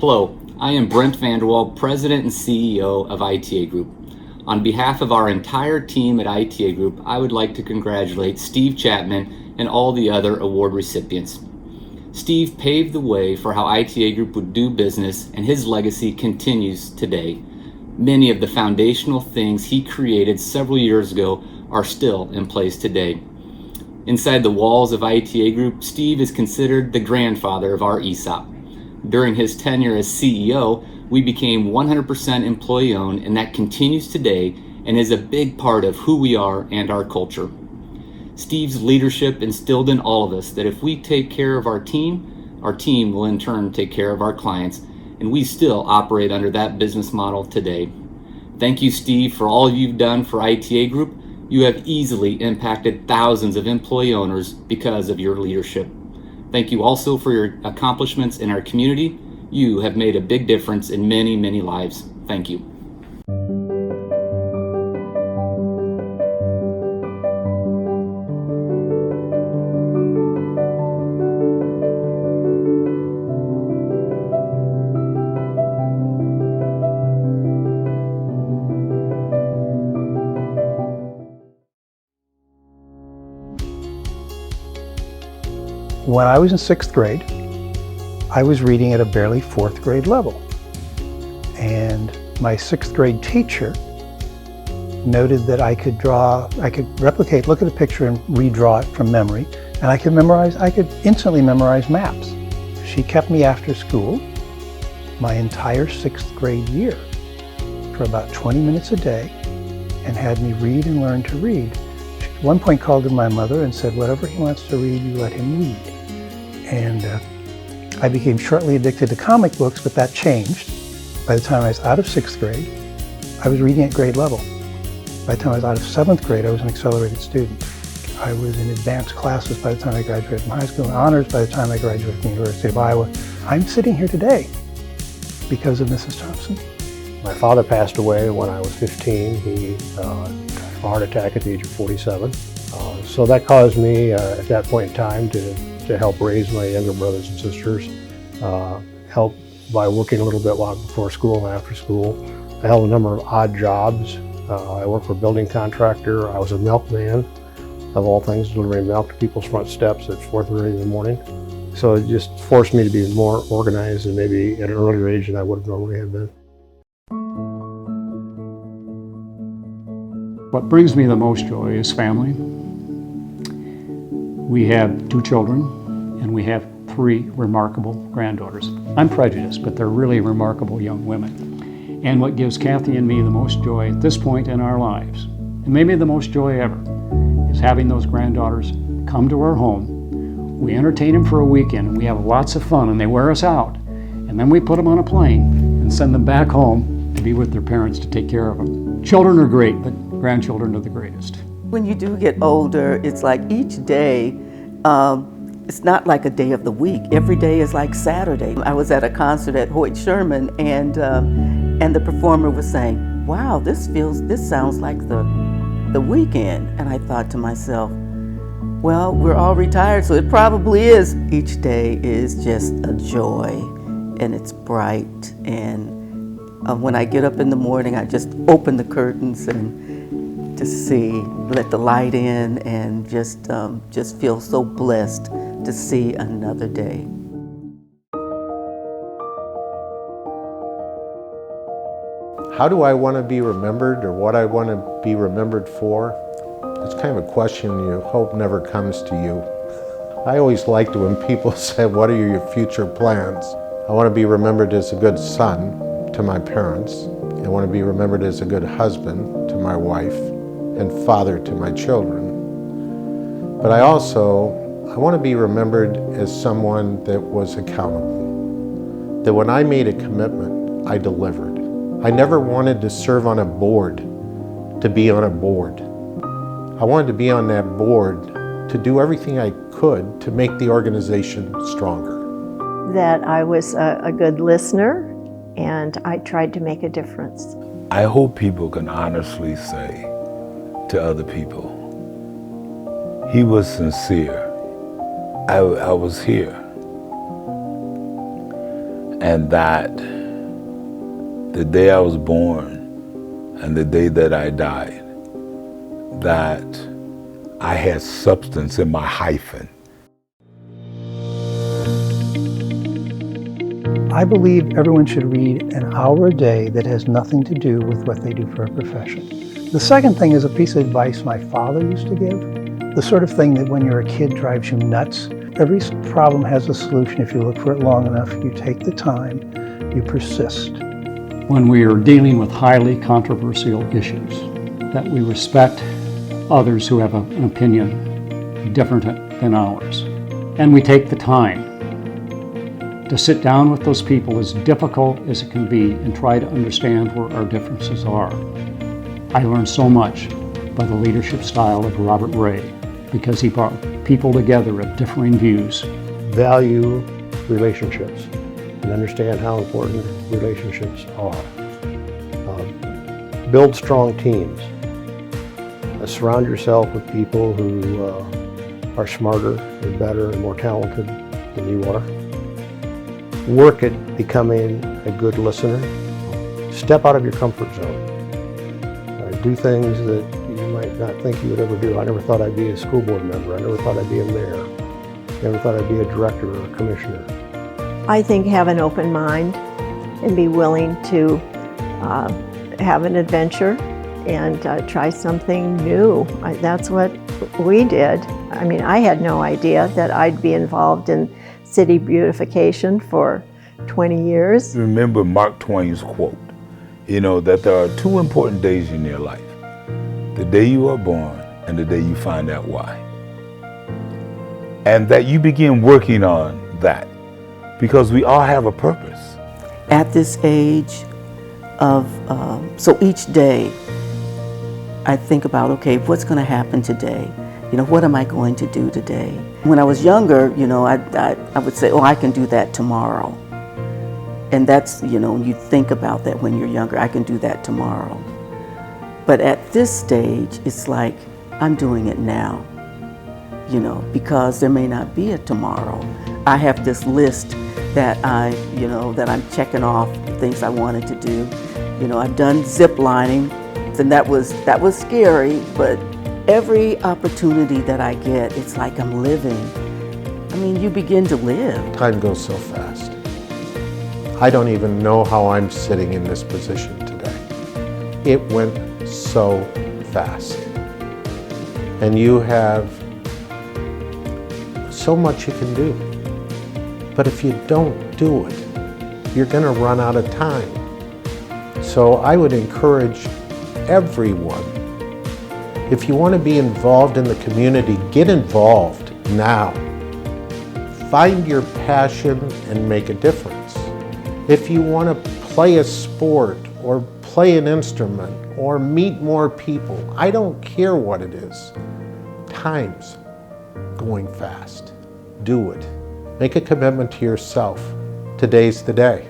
Hello, I am Brent Vanderwall, President and CEO of ITA Group. On behalf of our entire team at ITA Group, I would like to congratulate Steve Chapman and all the other award recipients. Steve paved the way for how ITA Group would do business, and his legacy continues today. Many of the foundational things he created several years ago are still in place today. Inside the walls of ITA Group, Steve is considered the grandfather of our ESOP. During his tenure as CEO, we became 100% employee-owned, and that continues today and is a big part of who we are and our culture. Steve's leadership instilled in all of us that if we take care of our team will in turn take care of our clients, and we still operate under that business model today. Thank you, Steve, for all you've done for ITA Group. You have easily impacted thousands of employee owners because of your leadership. Thank you also for your accomplishments in our community. You have made a big difference in many, many lives. Thank you. When I was in 6th grade, I was reading at a barely 4th grade level. And my 6th grade teacher noted that I could replicate, look at a picture and redraw it from memory, and I could instantly memorize maps. She kept me after school my entire 6th grade year for about 20 minutes a day and had me read and learn to read. She at one point called in my mother and said, whatever he wants to read, you let him read. And I became shortly addicted to comic books, but that changed. By the time I was out of 6th grade, I was reading at grade level. By the time I was out of 7th grade, I was an accelerated student. I was in advanced classes by the time I graduated from high school, and honors by the time I graduated from the University of Iowa. I'm sitting here today because of Mrs. Thompson. My father passed away when I was 15. He had a heart attack at the age of 47. So that caused me at that point in time to help raise my younger brothers and sisters, help by working a little bit while before school and after school. I held a number of odd jobs. I worked for a building contractor. I was a milkman, of all things, delivering milk to people's front steps at 4:30 in the morning. So it just forced me to be more organized and maybe at an earlier age than I would have normally have been. What brings me the most joy is family. We have 2 children, and we have 3 remarkable granddaughters. I'm prejudiced, but they're really remarkable young women. And what gives Kathy and me the most joy at this point in our lives, and maybe the most joy ever, is having those granddaughters come to our home. We entertain them for a weekend, we have lots of fun, and they wear us out. And then we put them on a plane and send them back home to be with their parents to take care of them. Children are great, but grandchildren are the greatest. When you do get older, it's like each day, it's not like a day of the week. Every day is like Saturday. I was at a concert at Hoyt Sherman, and the performer was saying, "Wow, this sounds like the weekend." And I thought to myself, well, we're all retired, so it probably is. Each day is just a joy, and it's bright. And when I get up in the morning, I just open the curtains and just let the light in, and just feel so blessed to see another day. How do I want to be remembered, or what I want to be remembered for? It's kind of a question you hope never comes to you. I always liked it when people said, what are your future plans? I want to be remembered as a good son to my parents. I want to be remembered as a good husband to my wife, and father to my children. But I want to be remembered as someone that was accountable. That when I made a commitment, I delivered. I never wanted to serve on a board to be on a board. I wanted to be on that board to do everything I could to make the organization stronger. That I was a good listener, and I tried to make a difference. I hope people can honestly say to other people, he was sincere. I was here. and that the day I was born and the day that I died, that I had substance in my hyphen. I believe everyone should read an hour a day that has nothing to do with what they do for a profession. The second thing is a piece of advice my father used to give, the sort of thing that when you're a kid drives you nuts. Every problem has a solution if you look for it long enough, you take the time, you persist. When we are dealing with highly controversial issues, that we respect others who have an opinion different than ours. And we take the time to sit down with those people, as difficult as it can be, and try to understand where our differences are. I learned so much by the leadership style of Robert Ray, because he brought people together of differing views. Value relationships and understand how important relationships are. Build strong teams. Surround yourself with people who are smarter and better and more talented than you are. Work at becoming a good listener. Step out of your comfort zone. Do things that you might not think you would ever do. I never thought I'd be a school board member. I never thought I'd be a mayor. Never thought I'd be a director or a commissioner. I think have an open mind and be willing to have an adventure and try something new. That's what we did. I mean, I had no idea that I'd be involved in city beautification for 20 years. Remember Mark Twain's quote, that there are two important days in your life: the day you are born and the day you find out why. And that you begin working on that, because we all have a purpose. At this age of, so each day I think about, okay, what's going to happen today? What am I going to do today? When I was younger, I would say, oh, I can do that tomorrow. And that's, you think about that when you're younger, I can do that tomorrow. But at this stage, it's like, I'm doing it now, because there may not be a tomorrow. I have this list that that I'm checking off things I wanted to do. I've done zip lining, and that was scary, but every opportunity that I get, it's like I'm living. I mean, you begin to live. Time goes so fast. I don't even know how I'm sitting in this position today. It went so fast. And you have so much you can do. But if you don't do it, you're going to run out of time. So I would encourage everyone, if you want to be involved in the community, get involved now. Find your passion and make a difference. If you want to play a sport or play an instrument or meet more people, I don't care what it is. Time's going fast. Do it. Make a commitment to yourself. Today's the day.